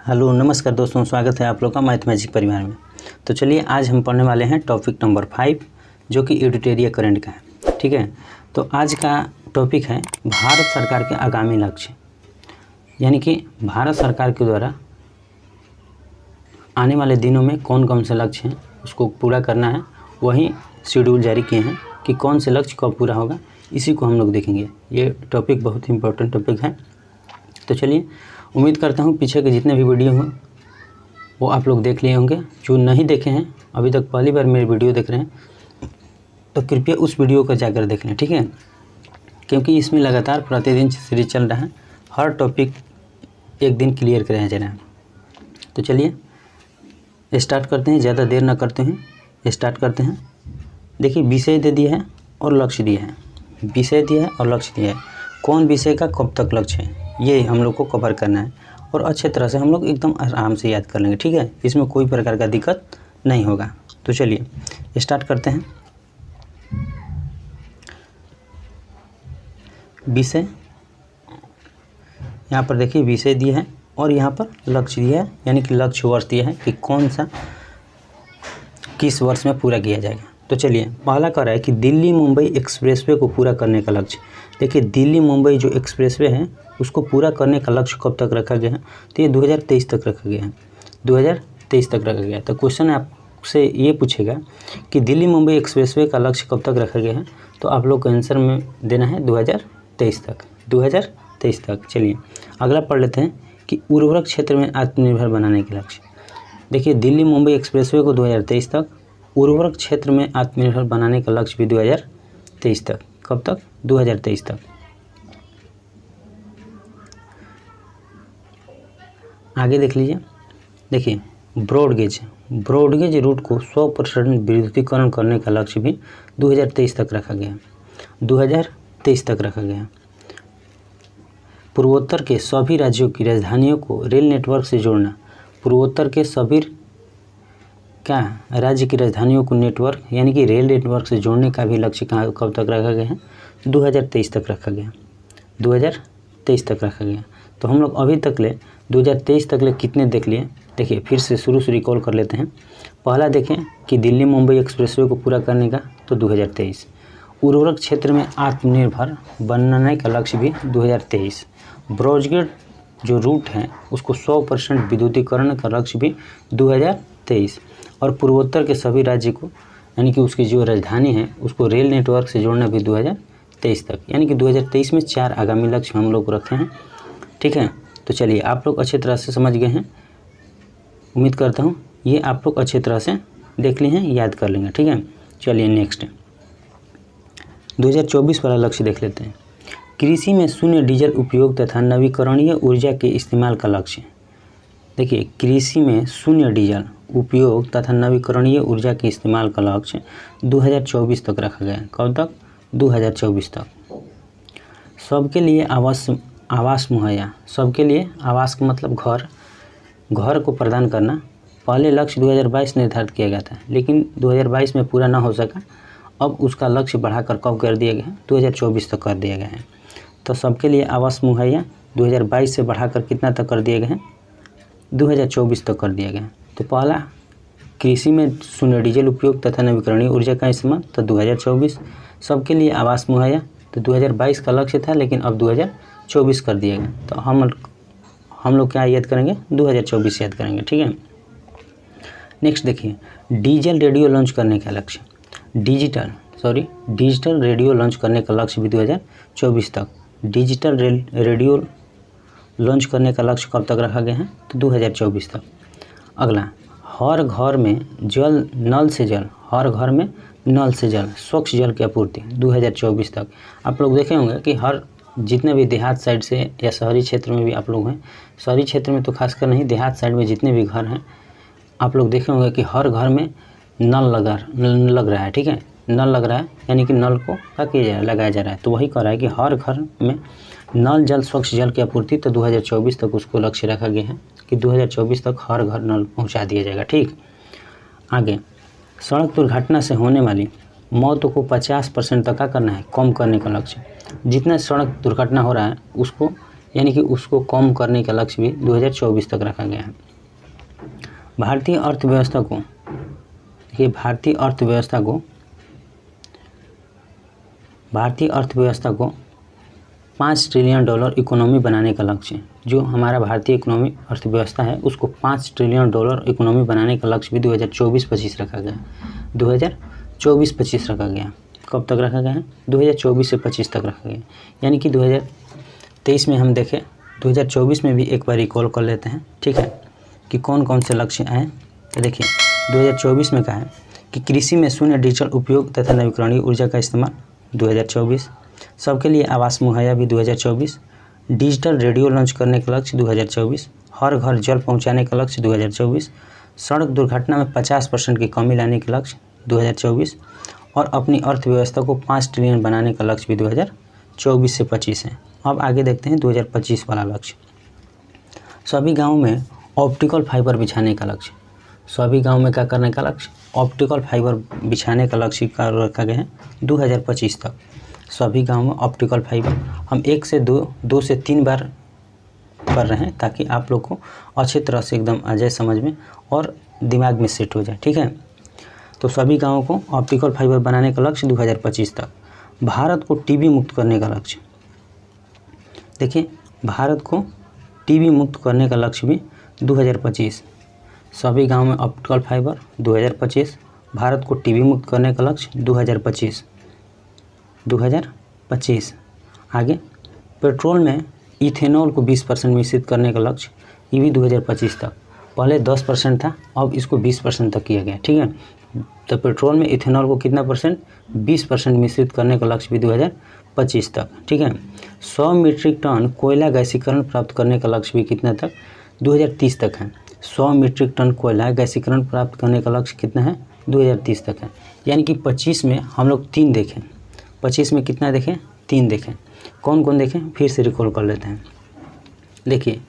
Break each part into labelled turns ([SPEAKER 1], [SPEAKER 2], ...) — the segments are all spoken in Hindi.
[SPEAKER 1] हेलो नमस्कार दोस्तों, स्वागत है आप लोग का मैथमेटिक परिवार में। तो चलिए आज हम पढ़ने वाले हैं टॉपिक नंबर 5 जो कि एडिटोरियल करंट का है। ठीक है, तो आज का टॉपिक है भारत सरकार के आगामी लक्ष्य, यानी कि भारत सरकार के द्वारा आने वाले दिनों में कौन कौन से लक्ष्य हैं उसको पूरा करना है। वही शेड्यूल जारी किए हैं कि कौन से लक्ष्य कब पूरा होगा, इसी को हम लोग देखेंगे। ये टॉपिक बहुत ही इंपॉर्टेंट टॉपिक है। तो चलिए, उम्मीद करता हूँ पीछे के जितने भी वीडियो हैं वो आप लोग देख लिए होंगे। जो नहीं देखे हैं, अभी तक पहली बार मेरे वीडियो देख रहे हैं, तो कृपया उस वीडियो को जाकर देख लें। ठीक है, क्योंकि इसमें लगातार प्रतिदिन सीरीज चल रहा है, हर टॉपिक एक दिन क्लियर कराया जा रहा है। तो चलिए स्टार्ट करते हैं, ज़्यादा देर ना करते हैं, स्टार्ट करते हैं। देखिए, विषय दे दिया है और लक्ष्य दिया है। विषय दिया है और लक्ष्य दिया है, कौन विषय का कब तक लक्ष्य है ये हम लोग को कवर करना है, और अच्छे तरह से हम लोग एकदम आराम से याद कर लेंगे। ठीक है, इसमें कोई प्रकार का दिक्कत नहीं होगा। तो चलिए स्टार्ट करते हैं। विषय, यहाँ पर देखिए विषय दिया है और यहाँ पर लक्ष्य दिया है, यानी कि लक्ष्य वर्ष दिया है कि कौन सा किस वर्ष में पूरा किया जाएगा। तो चलिए, पहला कह रहा है कि दिल्ली मुंबई एक्सप्रेसवे को पूरा करने का लक्ष्य। देखिए, दिल्ली मुंबई जो एक्सप्रेसवे है उसको पूरा करने का लक्ष्य कब तक रखा गया है, तो ये 2023 तक रखा गया है। 2023 तक रखा गया है। तो क्वेश्चन आपसे ये पूछेगा कि दिल्ली मुंबई एक्सप्रेसवे का लक्ष्य कब तक रखा गया है, तो आप लोग को आंसर में देना है 2023 तक। 2023 तक। चलिए अगला पढ़ लेते हैं कि उर्वरक क्षेत्र में आत्मनिर्भर बनाने के लक्ष्य। देखिए, दिल्ली मुंबई एक्सप्रेसवे को 2023 तक, उर्वरक क्षेत्र में आत्मनिर्भर बनाने का लक्ष्य भी 2023 तक। कब तक? 2023 तक। आगे देख लीजिए। देखिए, ब्रॉडगेज रूट को 100% विद्युतीकरण करने का लक्ष्य भी 2023 तक रखा गया। 2023 तक रखा गया। पूर्वोत्तर के सभी राज्यों की राजधानियों को रेल नेटवर्क से जोड़ना। पूर्वोत्तर के सभी राज्य की राजधानियों को नेटवर्क यानी कि रेल नेटवर्क से जोड़ने का भी लक्ष्य कब तक रखा गया है? 2023 तक रखा गया। 2023 तक रखा गया। तो हम लोग अभी तक ले 2023 तक ले कितने देख लिए? देखिए, फिर से शुरू से रिकॉल कर लेते हैं। पहला देखें कि दिल्ली मुंबई एक्सप्रेसवे को पूरा करने का, तो 2023। उर्वरक क्षेत्र में आत्मनिर्भर बनाने का लक्ष्य भी 2023। ब्रॉडगेज जो रूट है उसको 100% विद्युतीकरण का लक्ष्य भी 2023। और पूर्वोत्तर के सभी राज्य को यानी कि उसकी जो राजधानी है उसको रेल नेटवर्क से जोड़ना भी 2023 तक। यानी कि 2023 में 4 आगामी लक्ष्य हम लोग रखे हैं। ठीक है, तो चलिए आप लोग अच्छी तरह से समझ गए हैं। उम्मीद करता हूँ ये आप लोग अच्छी तरह से देख लिए हैं, याद कर लेंगे। ठीक है, चलिए नेक्स्ट 2024 वाला लक्ष्य देख लेते हैं। कृषि में शून्य डीजल उपयोग तथा नवीकरणीय ऊर्जा के इस्तेमाल का लक्ष्य। देखिए, कृषि में शून्य डीजल उपयोग तथा नवीकरणीय ऊर्जा के इस्तेमाल का लक्ष्य 2024 तक रखा गया है। कब तक? 2024 तक। सबके लिए आवास मुहैया। सबके लिए आवास का मतलब घर को प्रदान करना। पहले लक्ष्य 2022 निर्धारित किया गया था, लेकिन 2022 में पूरा ना हो सका। अब उसका लक्ष्य बढ़ाकर कब कर दिया गया है? 2024 तक कर दिया गया है। तो सबके लिए आवास मुहैया 2022 से बढ़ाकर कितना तक कर दिया गया है? 2024 तक कर दिया गया। तो पहला कृषि में शून्य डीजल उपयोग तथा नवीकरणीय ऊर्जा का इस्तेमाल, तो 2024। सबके लिए आवास मुहैया, तो 2022 का लक्ष्य था, लेकिन अब 2024 कर दिया गया। तो हम लोग क्या याद करेंगे? 2024 याद करेंगे। ठीक है, नेक्स्ट देखिए, डिजिटल रेडियो लॉन्च करने का लक्ष्य। डिजिटल रेडियो लॉन्च करने का लक्ष्य भी 2024 तक। डिजिटल रेडियो लॉन्च करने का लक्ष्य कब तक रखा गया है? तो 2024 तक। अगला, हर घर में नल से जल स्वच्छ जल की आपूर्ति 2024 तक। आप लोग देखे होंगे कि हर जितने भी देहात साइड से या शहरी क्षेत्र में भी आप लोग हैं, शहरी क्षेत्र में तो खासकर नहीं, देहात साइड में जितने भी घर हैं आप लोग देखे होंगे कि हर घर में नल लग रहा है। ठीक है, नल लग रहा है, यानी कि नल को क्या किया जा रहा है? लगाया जा रहा है। तो वही कह रहा है कि हर घर में नल जल स्वच्छ जल की आपूर्ति, तो 2024 तक उसको लक्ष्य रखा गया है कि 2024 तक हर घर नल पहुंचा दिया जाएगा। ठीक, आगे, सड़क दुर्घटना से होने वाली मौतों को 50% तक क्या करना है? कम करने का लक्ष्य। जितना सड़क दुर्घटना हो रहा है उसको यानी कि उसको कम करने का लक्ष्य भी 2024 तक रखा गया है। भारतीय अर्थव्यवस्था को देखिए, भारतीय अर्थव्यवस्था को $5 ट्रिलियन इकोनॉमी बनाने का लक्ष्य, जो हमारा भारतीय इकोनॉमी अर्थव्यवस्था है उसको $5 ट्रिलियन इकोनॉमी बनाने का लक्ष्य भी 2024-25 रखा गया। 2024-25 रखा गया। कब तक रखा गया है? 2024 से 25 तक रखा गया। यानी कि 2023 में हम देखें, 2024 में भी एक बार रिकॉल कर लेते हैं, ठीक है, कि कौन कौन से लक्ष्य आए। तो देखिए 2024 में कहा है कि कृषि में शून्य डिजिटल उपयोग तथा नवीकरणीय ऊर्जा का इस्तेमाल 2024, सबके लिए आवास मुहैया भी 2024, डिजिटल रेडियो लॉन्च करने का लक्ष्य 2024, हर घर जल पहुंचाने का लक्ष्य 2024, सड़क दुर्घटना में 50% की कमी लाने का लक्ष्य 2024 और अपनी अर्थव्यवस्था को 5 ट्रिलियन बनाने का लक्ष्य भी 2024 से 25 है। अब आगे देखते हैं 2025 वाला लक्ष्य। सभी गाँवों में ऑप्टिकल फाइबर बिछाने का लक्ष्य। सभी गाँव में क्या करने का लक्ष्य? ऑप्टिकल फाइबर बिछाने का लक्ष्य रखा गया है 2025 तक। सभी गाँव में ऑप्टिकल फाइबर, हम 1 से 2 से 3 बार कर रहे हैं ताकि आप लोग को अच्छी तरह से एकदम आ जाए समझ में और दिमाग में सेट हो जाए, ठीक है। तो सभी गाँवों को ऑप्टिकल फाइबर बनाने का लक्ष्य 2025 तक। भारत को टीबी मुक्त करने का लक्ष्य। देखिए, भारत को टीबी मुक्त करने का लक्ष्य भी 2025। सभी गांव में ऑप्टिकल फाइबर 2025। भारत को टीबी मुक्त करने का लक्ष्य 2025। आगे पेट्रोल में इथेनॉल को 20% मिश्रित करने का लक्ष्य, ये भी 2025 तक। पहले 10% था, अब इसको 20% तक किया गया, ठीक है। तो पेट्रोल में इथेनॉल को कितना परसेंट? 20% मिश्रित करने का लक्ष्य भी 2025 तक, ठीक है। 100 मीट्रिक टन कोयला गैसीकरण प्राप्त करने का लक्ष्य भी कितना तक? 2030 तक है। 100 मीट्रिक टन कोयला गैसीकरण प्राप्त करने का लक्ष्य कितना है? 2030 तक है। यानी कि 25 में हम लोग 3 देखें। 25 में कितना देखें? 3 देखें। कौन कौन देखें? फिर से रिकॉल कर लेते हैं। देखिए,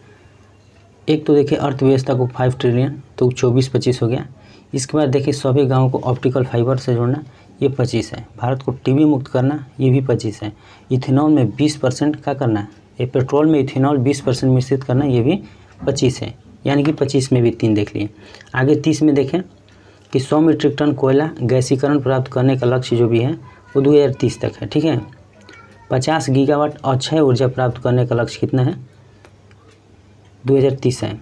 [SPEAKER 1] एक तो देखिए अर्थव्यवस्था को 5 ट्रिलियन, तो 24-25 हो गया। इसके बाद देखिए सभी गाँवों को ऑप्टिकल फाइबर से जोड़ना, ये 25 है। भारत को टीबी मुक्त करना, ये भी 25 है। इथेनॉल में 20% क्या करना है? ये पेट्रोल में इथेनॉल 20% मिश्रित करना, ये भी 25 है। यानी कि 25 में भी 3 देख लिए। आगे 30 में देखें कि 100 मीट्रिक टन कोयला गैसीकरण प्राप्त करने का लक्ष्य जो भी है वो 2030 तक है, ठीक है। 50 गीगावाट अक्षय ऊर्जा प्राप्त करने का लक्ष्य कितना है? 2030 है।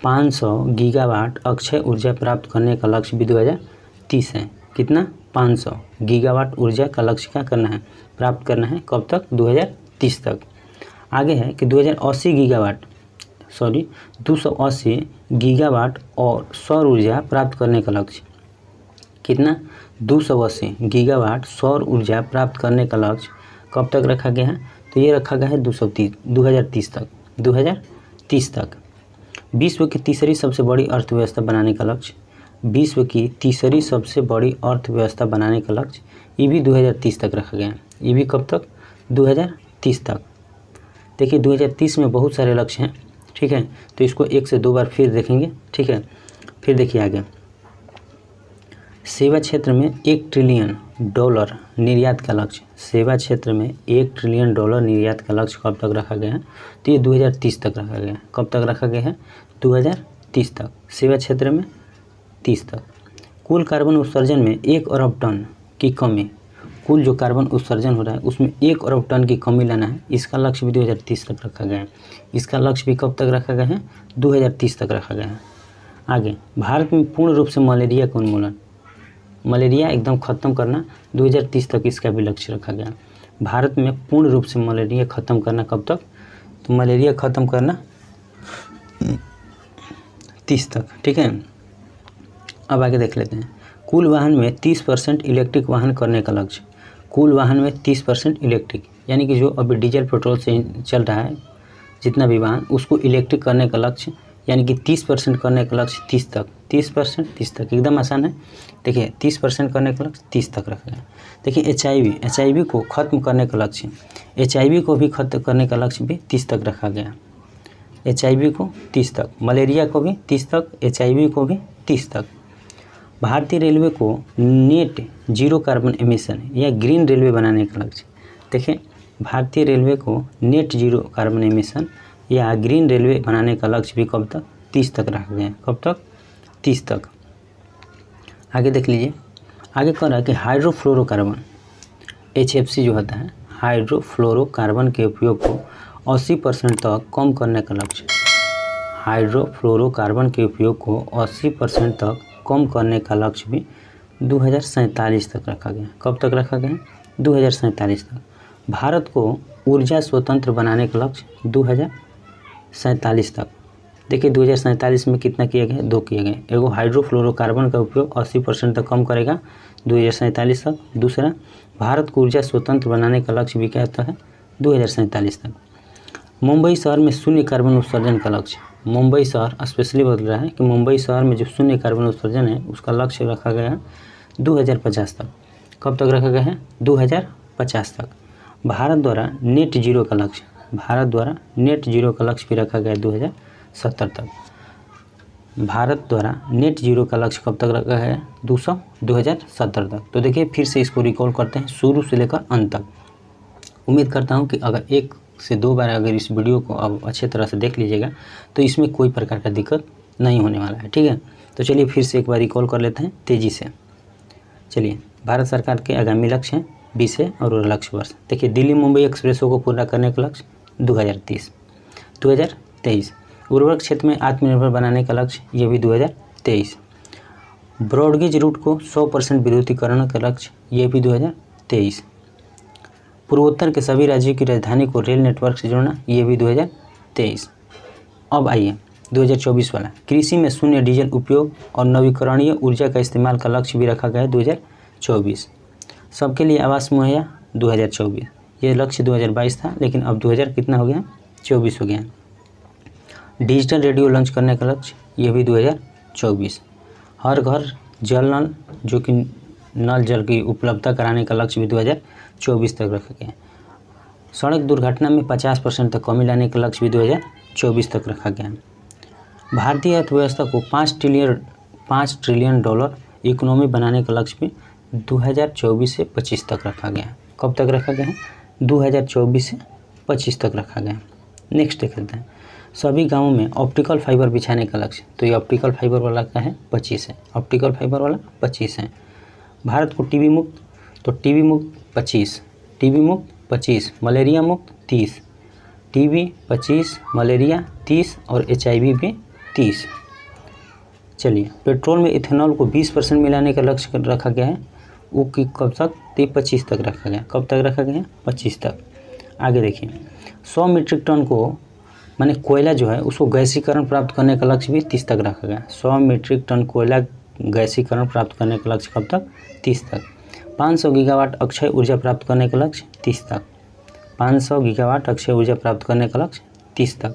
[SPEAKER 1] 500 गीगावाट अक्षय ऊर्जा प्राप्त करने का लक्ष्य भी 2030 है। कितना? 500 गीगावाट ऊर्जा का लक्ष्य क्या करना है? प्राप्त करना है। कब तक? 2030 तक। आगे है कि 280 गीगावाट और सौर ऊर्जा प्राप्त करने का लक्ष्य। कितना? 280 गीगावाट सौर ऊर्जा प्राप्त करने का लक्ष्य कब तक रखा गया है? तो ये रखा गया है 2030 तक। विश्व की तीसरी सबसे बड़ी अर्थव्यवस्था बनाने का लक्ष्य। विश्व की तीसरी सबसे बड़ी अर्थव्यवस्था बनाने का लक्ष्य, ये भी 2030 तक रखा गया है। ये भी कब तक? 2030 तक। देखिए 2030 में बहुत सारे लक्ष्य हैं, ठीक है। तो इसको 1 से 2 बार फिर देखेंगे, ठीक है। फिर देखिए आगे, सेवा क्षेत्र में $1 ट्रिलियन निर्यात का लक्ष्य। सेवा क्षेत्र में $1 ट्रिलियन निर्यात का लक्ष्य कब तक रखा गया है? तो ये 2030 तक रखा गया है। कब तक रखा गया है? 2030 तक। सेवा क्षेत्र में 30 तक। कुल कार्बन उत्सर्जन में 1 अरब टन की कमी, कुल जो कार्बन उत्सर्जन हो रहा है उसमें 1 अरब टन की कमी लाना है, इसका लक्ष्य भी 2030 तक रखा गया है। इसका लक्ष्य भी कब तक रखा गया है? 2030 तक रखा गया है। आगे, भारत में पूर्ण रूप से मलेरिया का उन्मूलन, मलेरिया एकदम ख़त्म करना, 2030 तक इसका भी लक्ष्य रखा गया। भारत में पूर्ण रूप से मलेरिया ख़त्म करना कब तक? तो मलेरिया ख़त्म करना 30 तक, ठीक है। अब आगे देख लेते हैं। कुल वाहन में 30% इलेक्ट्रिक वाहन करने का लक्ष्य। कुल वाहन में 30% इलेक्ट्रिक, यानी कि जो अभी डीजल पेट्रोल से चल रहा है जितना भी वाहन, उसको इलेक्ट्रिक करने का लक्ष्य, यानी कि 30% करने का लक्ष्य 30 तक। 30% एकदम आसान है। देखिए 30% करने का लक्ष्य 30 तक रखा गया। देखिए HIV को ख़त्म करने का लक्ष्य, HIV को भी ख़त्म करने का लक्ष्य भी 30 तक रखा गया। HIV को 30 तक, मलेरिया को भी 30 तक, HIV को भी 30 तक। भारतीय रेलवे को नेट जीरो कार्बन एमिशन या ग्रीन रेलवे बनाने का लक्ष्य। देखिए भारतीय रेलवे को नेट जीरो कार्बन एमिशन या ग्रीन रेलवे बनाने का लक्ष्य भी कब तक 30 तक रखा गया है। कब तक 30 तक। आगे देख लीजिए, आगे कह रहा है कि हाइड्रोफ्लोरोकार्बन HFC जो होता है, हाइड्रोफ्लोरोकार्बन के उपयोग को 80% तक कम करने का लक्ष्य। हाइड्रोफ्लोरोकार्बन के उपयोग को 80% तक कम करने का लक्ष्य भी 2047 तक रखा गया। कब तक रखा गया? 2047 तक। भारत को ऊर्जा स्वतंत्र बनाने का लक्ष्य 2047 तक। देखिए 2047 में कितना किया गया? 2 किए गए। एगो हाइड्रोफ्लोरोकार्बन का उपयोग 80% तक कम करेगा 2047 तक। दूसरा, भारत को ऊर्जा स्वतंत्र बनाने का लक्ष्य भी क्या होता है? 2047 तक। मुंबई शहर में शून्य कार्बन उत्सर्जन का लक्ष्य। मुंबई शहर स्पेशली बदल रहा है कि मुंबई शहर में जो शून्य कार्बन उत्सर्जन है उसका लक्ष्य रखा गया है 2050 तक। कब तक रखा गया है? 2050 तक। भारत द्वारा नेट जीरो का लक्ष्य, भारत द्वारा नेट जीरो का लक्ष्य भी रखा गया है 2070 तक। भारत द्वारा नेट जीरो का लक्ष्य कब तक रखा है? 2070 तक। तो देखिए फिर से इसको रिकॉल करते हैं शुरू से लेकर अंत तक। उम्मीद करता हूँ कि अगर 1 से 2 बार अगर इस वीडियो को अब अच्छे तरह से देख लीजिएगा तो इसमें कोई प्रकार का दिक्कत नहीं होने वाला है। ठीक है, तो चलिए फिर से एक बार रिकॉल कर लेते हैं तेज़ी से। चलिए, भारत सरकार के आगामी लक्ष्य हैं 20 और लक्ष्य वर्ष। देखिए, दिल्ली मुंबई एक्सप्रेसवे को पूरा करने का लक्ष्य 2030। 2023 उर्वरक क्षेत्र में आत्मनिर्भर बनाने का लक्ष्य, ये भी 2023। ब्रॉडगेज रूट को 100% विद्युतीकरण का लक्ष्य, ये भी 2023। पूर्वोत्तर के सभी राज्यों की राजधानी को रेल नेटवर्क से जोड़ना, ये भी 2023। अब आइए 2024 वाला, कृषि में शून्य डीजल उपयोग और नवीकरणीय ऊर्जा का इस्तेमाल का लक्ष्य भी रखा गया है 2024। सबके लिए आवास मुहैया 2024। ये लक्ष्य 2022 था लेकिन अब 2000 कितना हो गया? 24 हो गया। डिजिटल रेडियो लॉन्च करने का लक्ष्य, ये भी 2024। हर घर जल नल, जो कि नल जल की उपलब्धता कराने का लक्ष्य भी 2024 तक रखा गया। सड़क दुर्घटना में 50% तक कमी लाने का लक्ष्य भी 2024 तक रखा गया। भारतीय अर्थव्यवस्था को 5 ट्रिलियन डॉलर इकोनॉमी बनाने का लक्ष्य भी 2024 से 25 तक रखा गया। कब तक रखा गया है? 2024 से 25 तक रखा गया। नेक्स्ट देख लेते हैं, सभी गांवों में ऑप्टिकल फाइबर बिछाने का लक्ष्य। तो ये ऑप्टिकल फाइबर वाला का है 25 है, ऑप्टिकल फाइबर वाला 25 है। भारत को टीबी मुक्त, तो टीबी मुक्त 25, टीबी मुक्त 25, मलेरिया मुक्त 30, टीबी 25, मलेरिया 30 और HIV भी 30। चलिए, पेट्रोल में इथेनॉल को 20% मिलाने का लक्ष्य रखा गया है, वो कि कब तक? 25 तक रखा गया। कब तक रखा गया है? 25 तक। आगे देखिए, 100 मीट्रिक टन को माने कोयला जो है उसको गैसीकरण प्राप्त करने का लक्ष्य भी 30 तक रखा गया। 100 मीट्रिक टन कोयला गैसीकरण प्राप्त करने का लक्ष्य कब तक? 30 तक। 500 गीगावाट अक्षय ऊर्जा प्राप्त करने का लक्ष्य 30 तक। 500 गीगावाट अक्षय ऊर्जा प्राप्त करने का लक्ष्य 30 तक।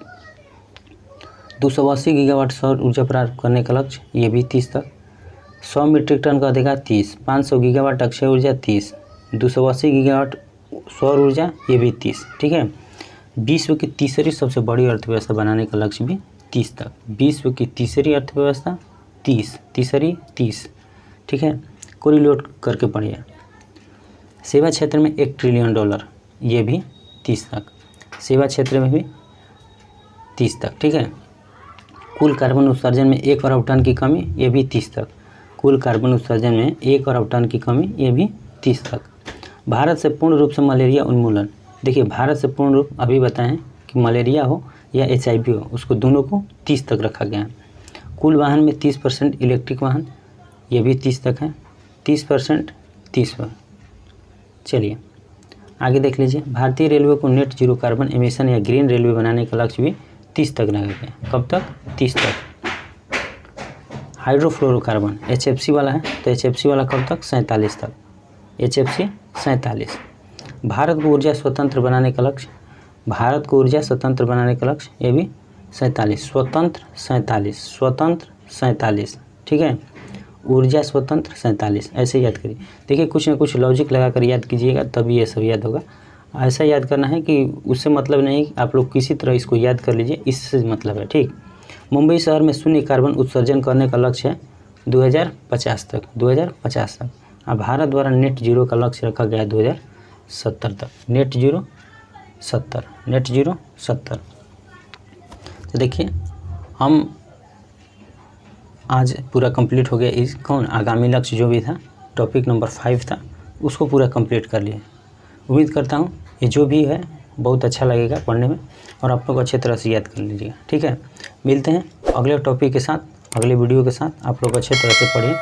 [SPEAKER 1] 280 गीगावाट सौर ऊर्जा प्राप्त करने का लक्ष्य, ये भी 30 तक। 100 मीट्रिक टन का अधिकार 30, 500 गीगावाट अक्षय ऊर्जा 30, 280 गीगावाट सौर ऊर्जा, ये भी 30। ठीक है, विश्व की तीसरी सबसे बड़ी अर्थव्यवस्था बनाने का लक्ष्य भी 30 तक। विश्व की तीसरी अर्थव्यवस्था 30। ठीक है, कोरिलेट करके पढ़िए। सेवा क्षेत्र में 1 ट्रिलियन डॉलर, ये भी 30 तक। सेवा क्षेत्र में भी 30 तक। ठीक है, कुल कार्बन उत्सर्जन में 1 अरब टन की कमी, ये भी 30 तक। कुल कार्बन उत्सर्जन में 1 अरब टन की कमी, ये भी 30 तक। भारत से पूर्ण रूप से मलेरिया उन्मूलन। देखिए, भारत से पूर्ण रूप अभी बताएं कि मलेरिया हो या HIV हो, उसको दोनों को 30 तक रखा गया है। कुल वाहन में 30% इलेक्ट्रिक वाहन, ये भी 30 तक है। 30% 30 पर। चलिए आगे देख लीजिए, भारतीय रेलवे को नेट जीरो कार्बन एमिशन या ग्रीन रेलवे बनाने का लक्ष्य भी 30 तक रखा गया। कब तक? 30 तक। हाइड्रोफ्लोरोकार्बन HFC वाला है, तो HFC वाला कब तक? 47 तक। HFC 47। भारत को ऊर्जा स्वतंत्र बनाने का लक्ष्य, भारत को ऊर्जा स्वतंत्र बनाने का लक्ष्य, ये भी 47। स्वतंत्र 47। ठीक है, ऊर्जा स्वतंत्र 47, ऐसे याद करिए। देखिए, कुछ ना कुछ लॉजिक लगा कर याद कीजिएगा तभी ये सब याद होगा। ऐसा याद करना है कि उससे मतलब नहीं, आप लोग किसी तरह इसको याद कर लीजिए, इससे मतलब है। ठीक, मुंबई शहर में शून्य कार्बन उत्सर्जन करने का लक्ष्य है 2050 तक। 2050 तक। अब भारत द्वारा नेट जीरो का लक्ष्य रखा गया है 2070 तक। Net zero 70, net zero 70। तो देखिए हम आज पूरा कंप्लीट हो गया इस आगामी लक्ष्य जो भी था, टॉपिक नंबर 5 था, उसको पूरा कंप्लीट कर लिए। उम्मीद करता हूँ ये जो भी है बहुत अच्छा लगेगा पढ़ने में और आप लोग अच्छे तरह से याद कर लीजिएगा। ठीक है, मिलते हैं अगले टॉपिक के साथ, अगले वीडियो के साथ। आप लोग अच्छे तरह से पढ़िए,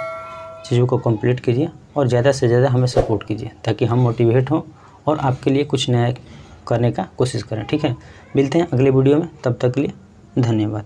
[SPEAKER 1] चीज़ों को कंप्लीट कीजिए और ज़्यादा से ज़्यादा हमें सपोर्ट कीजिए ताकि हम मोटिवेट हों और आपके लिए कुछ नया करने का कोशिश करें। ठीक है, मिलते हैं अगले वीडियो में, तब तक के लिए धन्यवाद।